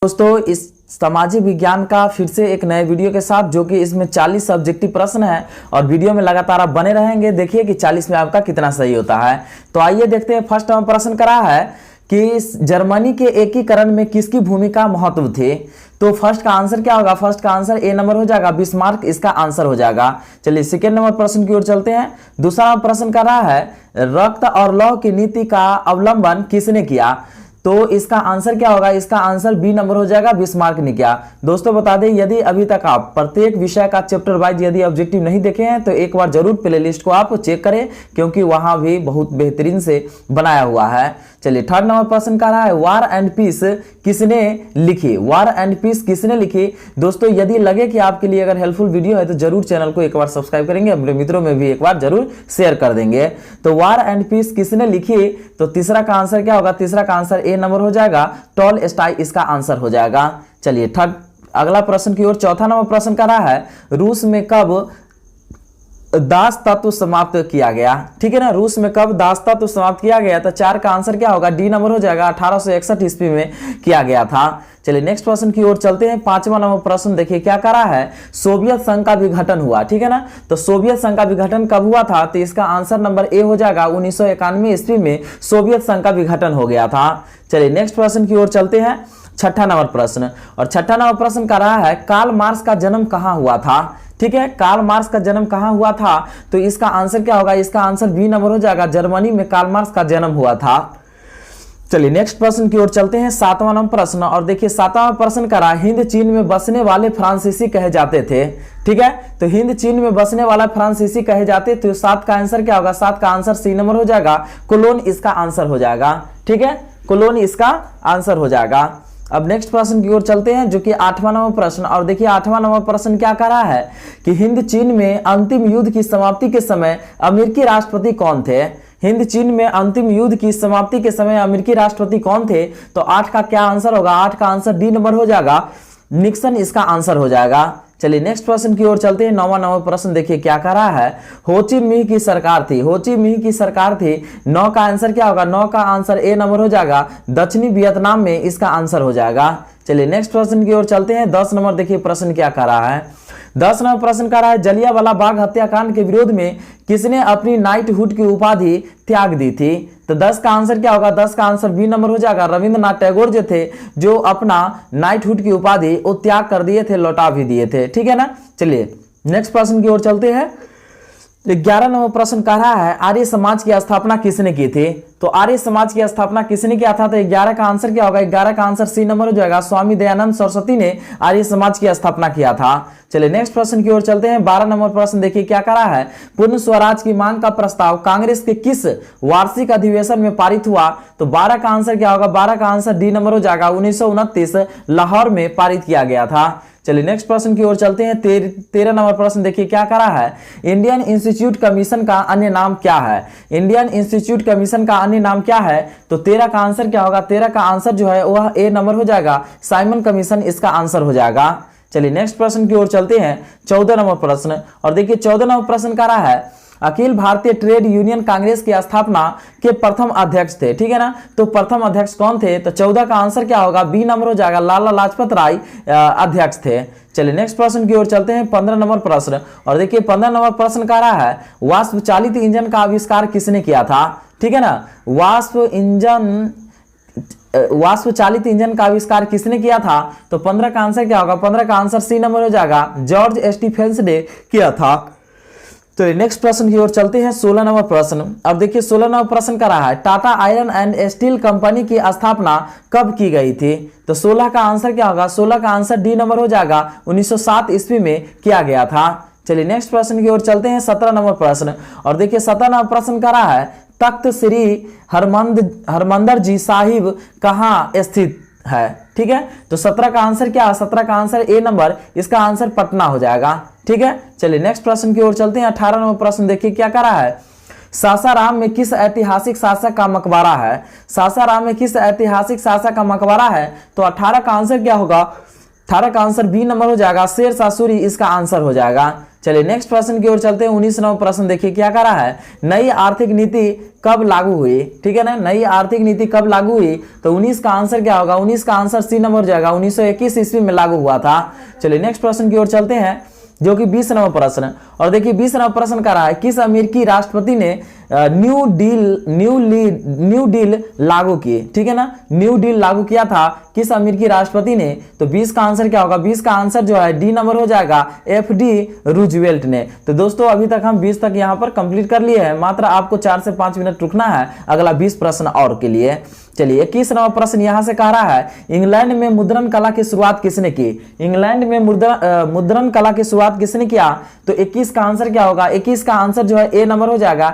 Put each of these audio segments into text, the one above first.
दोस्तों इस सामाजिक विज्ञान का फिर से एक नए वीडियो के साथ, जो कि इसमें 40 सब्जेक्टिव प्रश्न है और वीडियो में लगातार आप बने रहेंगे। देखिए कि 40 में आपका कितना सही होता है। तो आइए देखते हैं। फर्स्ट हम प्रश्न करा है कि जर्मनी के एकीकरण में किसकी भूमिका महत्व थी। तो फर्स्ट का आंसर क्या होगा? फर्स्ट का आंसर ए नंबर हो जाएगा, बिस्मार्क इसका आंसर हो जाएगा। चलिए सेकेंड नंबर प्रश्न की ओर चलते हैं। दूसरा प्रश्न कर रहा है रक्त और लौह की नीति का अवलंबन किसने किया। तो इसका आंसर क्या होगा? इसका आंसर बी नंबर हो जाएगा, बिस्मार्क ने किया। दोस्तों बता दें, यदि अभी तक आप प्रत्येक विषय का चैप्टर वाइज यदि ऑब्जेक्टिव नहीं देखे हैं तो एक बार जरूर प्लेलिस्ट को आप चेक करें, क्योंकि वहां भी बहुत बेहतरीन से बनाया हुआ है। चलिए थर्ड नंबर प्रश्न का रहा है वार एंड पीस किसने लिखी। वार एंड पीस किसने लिखी। दोस्तों यदि लगे कि आपके लिए अगर हेल्पफुल वीडियो है तो जरूर चैनल को एक बार सब्सक्राइब करेंगे, अपने मित्रों में भी एक बार जरूर शेयर कर देंगे। तो वार एंड पीस किसने लिखी। तो तीसरा का आंसर क्या होगा? तीसरा का आंसर ए नंबर हो जाएगा, टॉलस्टॉय इसका आंसर हो जाएगा। चलिए थर्ड अगला प्रश्न की ओर। चौथा नंबर प्रश्न का रहा है रूस में कब दास तत्व समाप्त किया गया। ठीक है ना, रूस में कब दास तत्व समाप्त किया गया। तो चार का आंसर क्या होगा? डी नंबर हो जाएगा, 1861 ईस्वी में किया गया था। चलिए नेक्स्ट प्रश्न की ओर चलते हैं। पांचवा नंबर प्रश्न देखिए क्या करा है, सोवियत संघ का विघटन हुआ। ठीक है ना, तो सोवियत संघ का विघटन कब हुआ था। तो इसका आंसर नंबर ए हो जाएगा, 1991 ईस्वी में सोवियत संघ का विघटन हो गया था। चलिए नेक्स्ट प्रश्न की ओर चलते हैं। छठा नंबर प्रश्न, और छठा नंबर प्रश्न कर रहा है कार्ल मार्क्स का जन्म कहां हुआ था। ठीक है, कार्ल मार्क्स का जन्म कहां हुआ था। तो इसका आंसर क्या होगा? इसका आंसर बी नंबर हो जाएगा, जर्मनी में कार्ल मार्क्स का जन्म हुआ था। चलिए नेक्स्ट प्रश्न की ओर चलते हैं। सातवां नंबर प्रश्न, और देखिए सातवां प्रश्न करा हिंद चीन में बसने वाले फ्रांसीसी कहे जाते थे। ठीक है, तो हिंद चीन में बसने वाला फ्रांसीसी कहे जाते। तो सात का आंसर क्या होगा? सात का आंसर सी नंबर हो जाएगा, कोलोन इसका आंसर हो जाएगा। ठीक है, कोलोन इसका आंसर हो जाएगा। अब नेक्स्ट प्रश्न की ओर चलते हैं, जो कि आठवां नंबर प्रश्न, और देखिए आठवां नंबर प्रश्न क्या कर रहा है कि हिंद चीन में अंतिम युद्ध की समाप्ति के समय अमेरिकी राष्ट्रपति कौन थे। हिंद चीन में अंतिम युद्ध की समाप्ति के समय अमेरिकी राष्ट्रपति कौन थे। तो आठ का क्या आंसर होगा? आठ का आंसर डी नंबर हो जाएगा, निक्सन इसका आंसर हो जाएगा। चलिए नेक्स्ट प्रश्न की ओर चलते हैं। नौवां नंबर प्रश्न देखिए क्या कर रहा है, होची मिन्ह की सरकार थी। होची मिन्ह की सरकार थी। नौ का आंसर क्या होगा? नौ का आंसर ए नंबर हो जाएगा, दक्षिणी वियतनाम में इसका आंसर हो जाएगा। चलिए नेक्स्ट प्रश्न की ओर चलते हैं। 10 नंबर देखिए प्रश्न क्या कर रहा है। 10 नंबर प्रश्न कर रहा है जलियांवाला बाग हत्याकांड के विरोध में किसने अपनी नाइटहुड की उपाधि त्याग दी थी। तो 10 का आंसर क्या होगा? 10 का आंसर बी नंबर हो जाएगा, रविंद्रनाथ टैगोर जो थे, जो अपना नाइटहुड की उपाधि वो त्याग कर दिए थे, लौटा भी दिए थे। ठीक है ना। चलिए नेक्स्ट प्रश्न की ओर चलते हैं। 11 नंबर प्रश्न कह रहा है आर्य समाज की स्थापना किसने की थी। तो आर्य समाज की स्थापना किसने किया था। तो 11 का आंसर क्या होगा? 11 का आंसर सी नंबर हो जाएगा, स्वामी दयानंद सरस्वती ने आर्य समाज की स्थापना किया था। चलिए नेक्स्ट प्रश्न की ओर चलते हैं। 12 नंबर प्रश्न देखिए क्या करा है, पूर्ण स्वराज की मांग का प्रस्ताव कांग्रेस के किस वार्षिक अधिवेशन में पारित हुआ। तो 12 का आंसर क्या होगा? 12 का आंसर डी नंबर हो जाएगा, 1929 लाहौर में पारित किया गया था। चलिए नेक्स्ट प्रश्न की ओर चलते हैं। 13 नंबर प्रश्न देखिए क्या करा है, इंडियन इंस्टीट्यूट कमीशन का अन्य नाम क्या है। इंडियन इंस्टीट्यूट कमीशन का अन्य नाम क्या है। तो 13 का आंसर क्या होगा? 13 का आंसर जो है वह ए नंबर हो जाएगा, साइमन कमीशन इसका आंसर हो जाएगा। चलिए नेक्स्ट प्रश्न की ओर चलते हैं। 14 नंबर प्रश्न, और देखिए 14 नंबर प्रश्न करा है अखिल भारतीय ट्रेड यूनियन कांग्रेस की स्थापना के प्रथम अध्यक्ष थे। ठीक है ना, तो प्रथम अध्यक्ष कौन थे। तो 14 का आंसर क्या होगा? बी नंबर हो जाएगा, लाला लाजपत राय अध्यक्ष थे। चलिए नेक्स्ट प्रश्न की ओर चलते हैं। 15 नंबर प्रश्न, और देखिए 15 नंबर प्रश्न कह रहा है वाष्प चालित इंजन का आविष्कार किसने किया था। ठीक है ना, वाष्प चालित इंजन का आविष्कार किसने किया था। तो 15 का आंसर क्या होगा? 15 का आंसर सी नंबर हो जाएगा, जॉर्ज स्टीफेंस ने किया था। तो नेक्स्ट प्रश्न की ओर चलते हैं। 16 नंबर प्रश्न, अब देखिए 16 नंबर प्रश्न कर रहा है Tata iron and steel company की स्थापना कब की गई थी। तो 16 का आंसर क्या होगा? 16 का आंसर डी नंबर हो जाएगा, 1907 ईस्वी में किया गया था। चलिए नेक्स्ट प्रश्न की ओर चलते हैं। 17 नंबर प्रश्न, और देखिए 17 नंबर प्रश्न कर रहा है तख्त श्री हरमंदर जी साहिब कहाँ स्थित है। ठीक है, तो 17 का आंसर क्या है? 17 का आंसर ए नंबर, इसका आंसर पटना हो जाएगा। ठीक है, चलिए नेक्स्ट प्रश्न की ओर चलते हैं। 18 नंबर प्रश्न देखिए क्या करा है, सासाराम में किस ऐतिहासिक शासक का मकबरा है। सासाराम में किस ऐतिहासिक शासक का मकबरा है। तो 18 का आंसर क्या होगा? 18 का आंसर बी नंबर हो जाएगा, शेर शाह सूरी इसका आंसर हो जाएगा। चलिए नेक्स्ट प्रश्न की ओर चलते हैं। 19 नंबर प्रश्न देखिए क्या कह रहा है, नई आर्थिक नीति कब लागू हुई, ठीक है ना, नई आर्थिक नीति कब लागू हुई, तो 19 का आंसर क्या होगा, 19 का आंसर सी नंबर हो जाएगा, 1921 ईस्वी में लागू हुआ था। चलिए नेक्स्ट प्रश्न की ओर चलते हैं जो कि 20 नंबर प्रश्न, और देखिए 20 नंबर प्रश्न कर रहा है, किस अमेरिकी राष्ट्रपति ने न्यू डील लागू की, ठीक है ना, न्यू डील लागू किया था किस अमेरिकी राष्ट्रपति ने, तो 20 का आंसर क्या होगा, 20 का आंसर जो है डी नंबर हो जाएगा, FD रूजवेल्ट ने। तो दोस्तों अभी तक हम 20 तक यहाँ पर कंप्लीट कर लिए हैं, मात्र आपको 4 से 5 मिनट रुकना है अगला 20 प्रश्न और के लिए। चलिए 21 नंबर प्रश्न यहां से कह रहा है, इंग्लैंड में मुद्रण कला की शुरुआत किसने की, इंग्लैंड में मुद्रण कला की शुरुआत किसने किया, तो 21 का आंसर क्या होगा, 21 का आंसर जो है ए नंबर हो जाएगा,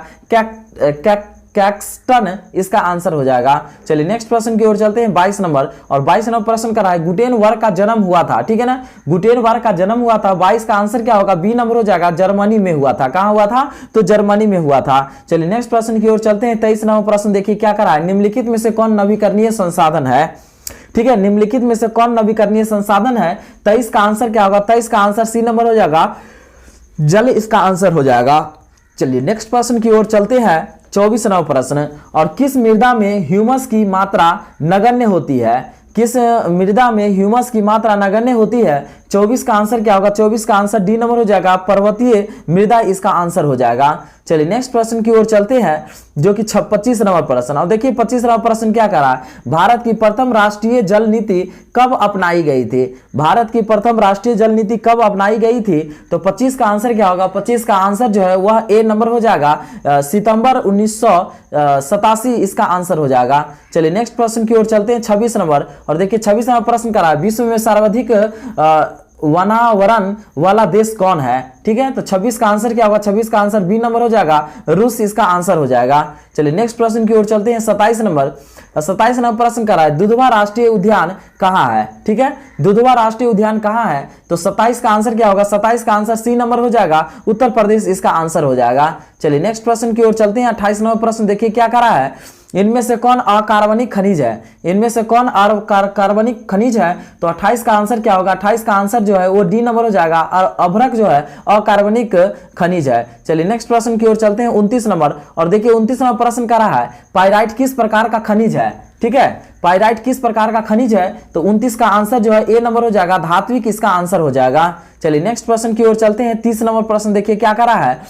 कैक्सटन इसका आंसर हो जाएगा। चलिए नेक्स्ट प्रश्न की ओर चलते हैं 22 नंबर, और 22 नंबर प्रश्न कर रहा है, गुटेनबर्ग का जन्म हुआ था, ठीक है ना, गुटेनबर्ग का जन्म हुआ था, 22 का आंसर क्या होगा, बी नंबर हो जाएगा, जर्मनी में हुआ था, कहां हुआ था, तो जर्मनी में हुआ था। चलिए नेक्स्ट प्रश्न की ओर चलते हैं। 23 नंबर प्रश्न देखिए क्या कर रहा है, निम्नलिखित में से कौन नवीकरणीय संसाधन है, ठीक है, निम्नलिखित में से कौन नवीकरणीय संसाधन है, 23 का आंसर क्या होगा, 23 का आंसर सी नंबर हो जाएगा, जल इसका आंसर हो जाएगा। चलिए नेक्स्ट प्रश्न की ओर चलते हैं। 24 नंबर प्रश्न, और किस मृदा में ह्यूमस की मात्रा नगण्य होती है, किस मृदा में ह्यूमस की मात्रा नगण्य होती है, 24 का आंसर क्या होगा, 24 का आंसर डी नंबर हो जाएगा, पर्वतीय मृदा इसका आंसर हो जाएगा। चलिए नेक्स्ट प्रश्न की ओर चलते हैं जो कि 25 नंबर प्रश्न, और देखिए 25 नंबर प्रश्न क्या कह रहा है, भारत की प्रथम राष्ट्रीय जल नीति कब अपनाई गई थी, भारत की प्रथम राष्ट्रीय जल नीति कब अपनाई गई थी, तो 25 का आंसर क्या होगा, 25 का आंसर जो है वह ए नंबर हो जाएगा, सितंबर 1987 इसका आंसर हो जाएगा। चलिए नेक्स्ट प्रश्न की ओर चलते हैं 26 नंबर, और देखिए 26 नंबर प्रश्न कह रहा है, विश्व में सर्वाधिक वनावरण वाला देश कौन है, ठीक है, तो 26 का आंसर क्या होगा, 26 का आंसर बी नंबर हो जाएगा, रूस इसका आंसर हो जाएगा। चलिए नेक्स्ट प्रश्न की ओर चलते हैं 27 नंबर, 27 नंबर प्रश्न कर रहा है, दुधवा राष्ट्रीय उद्यान कहाँ है, ठीक है, दुधवा राष्ट्रीय उद्यान कहाँ है, तो 27 का आंसर क्या होगा, 27 का आंसर सी नंबर हो जाएगा, उत्तर प्रदेश इसका आंसर हो जाएगा। चलिए नेक्स्ट प्रश्न की ओर चलते हैं। 28 नंबर प्रश्न देखिए क्या कर रहा है, इनमें से कौन अकार्बनिक खनिज है, इनमें से कौन कार्बनिक खनिज है, तो 28 का आंसर क्या होगा, 28 का आंसर जो है वो डी नंबर हो जाएगा, और अभ्रक जो है अकार्बनिक खनिज है। चलिए नेक्स्ट प्रश्न की ओर चलते हैं 29 नंबर, और देखिए 29 नंबर प्रश्न कर रहा है, पाइराइट किस प्रकार का खनिज है, ठीक है, पाइराइट किस प्रकार का खनिज है, तो 29 का आंसर जो है ए नंबर हो जाएगा, धात्विक इसका आंसर हो जाएगा। चलिए नेक्स्ट प्रश्न की ओर चलते हैं। 30 नंबर प्रश्न देखिए क्या कर रहा है,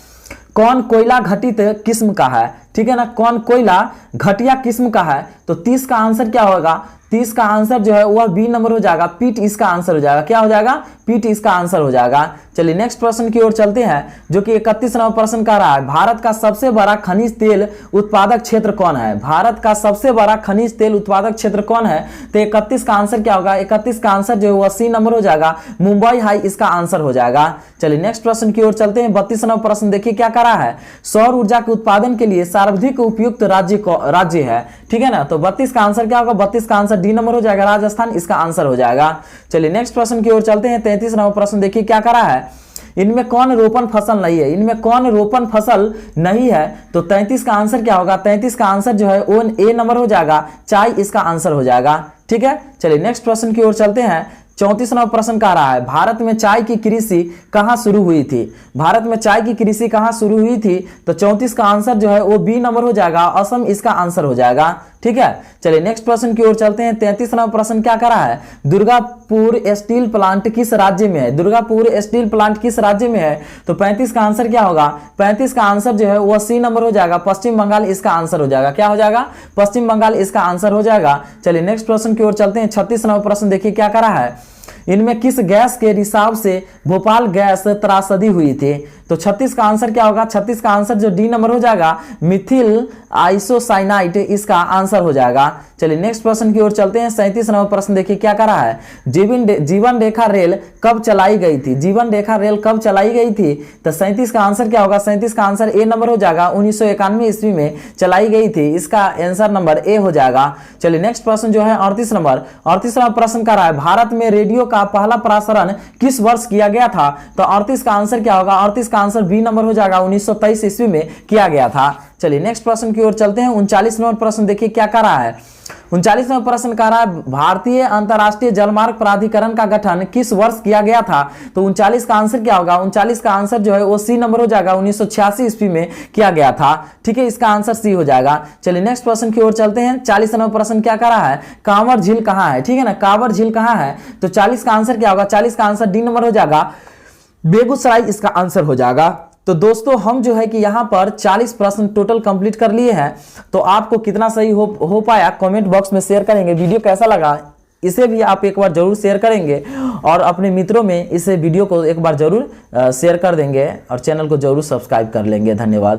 कौन कोयला घटित किस्म का है, ठीक है ना, कौन कोयला घटिया किस्म का है, तो 30 का आंसर क्या होगा, 30 का आंसर जो है वह बी नंबर हो जाएगा, पीट इसका आंसर हो जाएगा, क्या हो जाएगा, पीट इसका आंसर हो जाएगा। चलिए नेक्स्ट प्रश्न की ओर चलते हैं जो कि 31 नंबर प्रश्न कर रहा है, भारत का सबसे बड़ा खनिज तेल उत्पादक क्षेत्र कौन है, भारत का सबसे बड़ा खनिज तेल उत्पादक क्षेत्र कौन है, तो 31 का आंसर क्या होगा, 31 का आंसर जो है वह सी नंबर हो जाएगा, मुंबई हाई इसका आंसर हो जाएगा। चलिए नेक्स्ट प्रश्न की ओर चलते हैं। 32 नंबर प्रश्न देखिए क्या कर रहा है, सौर ऊर्जा के उत्पादन के लिए सर्वाधिक उपयुक्त राज्य है, ठीक है ना, तो 32 का आंसर क्या होगा, 32 का आंसर डी नंबर हो जाएगा, राजस्थान इसका आंसर हो जाएगा। चलिए नेक्स्ट प्रश्न की ओर चलते हैं। 33 नंबर प्रश्न देखिए क्या कर रहा है, इनमें कौन रोपण फसल नहीं है, इनमें कौन रोपण फसल नहीं है, तो 33 का आंसर क्या होगा, 33 का आंसर जो है वो ए नंबर हो जाएगा, चाय इसका आंसर हो जाएगा, ठीक है। चलिए नेक्स्ट प्रश्न की ओर चलते हैं। 34 नंबर प्रश्न कह रहा है, भारत में चाय की कृषि कहां शुरू हुई थी, भारत में चाय की कृषि कहां शुरू हुई थी, तो 34 का आंसर जो है वो बी नंबर हो जाएगा, असम इसका आंसर हो जाएगा, ठीक है। चलिए नेक्स्ट प्रश्न की ओर चलते हैं। 33 नंबर प्रश्न क्या कर रहा है, दुर्गापुर स्टील प्लांट किस राज्य में है, दुर्गापुर स्टील प्लांट किस राज्य में है, तो 35 का आंसर क्या होगा, 35 का आंसर जो है वह सी नंबर हो जाएगा, पश्चिम बंगाल इसका आंसर हो जाएगा, क्या हो जाएगा, पश्चिम बंगाल इसका आंसर हो जाएगा। चलिए नेक्स्ट प्रश्न की ओर चलते हैं। 36 नंबर प्रश्न देखिए क्या कर रहा है, इनमें किस गैस के रिसाव से भोपाल गैस त्रासदी हुई थी, तो 36 का आंसर क्या होगा, 36 का आंसर जो डी नंबर हो जाएगा, मिथिल आइसोसाइनाइट इसका आंसर हो जाएगा। चलिए नेक्स्ट प्रश्न की ओर चलते हैं। 37 नंबर प्रश्न देखिए क्या कर रहा है, जीवन रेखा रेल कब चलाई गई थी, जीवन रेखा रेल कब चलाई गई थी, तो 37 का आंसर क्या होगा, 37 का आंसर ए नंबर हो जाएगा, 1991 ईस्वी में चलाई गई थी, इसका आंसर नंबर ए हो जाएगा। चलिए नेक्स्ट प्रश्न जो है 38 नंबर प्रश्न कर रहा है, भारत में रेडियो का पहला प्रसारण किस वर्ष किया गया था, तो 38 का आंसर क्या होगा, 38 का आंसर बी नंबर हो जाएगा, 1923 ईस्वी में किया गया था। चलिए नेक्स्ट प्रश्न की ओर चलते हैं। 39 नंबर प्रश्न देखिए क्या कह रहा है। 39 नंबर प्रश्न कह रहा है भारतीय अंतरराष्ट्रीय जलमार्ग प्राधिकरण का गठन किस वर्ष किया गया था। तो 39 का आंसर क्या होगा, 39 का आंसर जो है वो सी नंबर हो जाएगा, 1986 ईस्वी में किया गया था। ठीक है, इसका आंसर सी हो जाएगा। चलिए नेक्स्ट प्रश्न की ओर चलते हैं। 40 नंबर प्रश्न क्या कह रहा है, कांवर झील कहाँ है। ठीक है ना, कांवर झील कहाँ है। तो 40 का आंसर क्या होगा, 40 का आंसर डी नंबर हो जाएगा, बेगूसराय इसका आंसर हो जाएगा। तो दोस्तों हम जो है कि यहाँ पर 40 प्रश्न टोटल कंप्लीट कर लिए हैं। तो आपको कितना सही हो पाया कमेंट बॉक्स में शेयर करेंगे। वीडियो कैसा लगा इसे भी आप एक बार जरूर शेयर करेंगे और अपने मित्रों में इसे वीडियो को एक बार जरूर शेयर कर देंगे और चैनल को जरूर सब्सक्राइब कर लेंगे। धन्यवाद।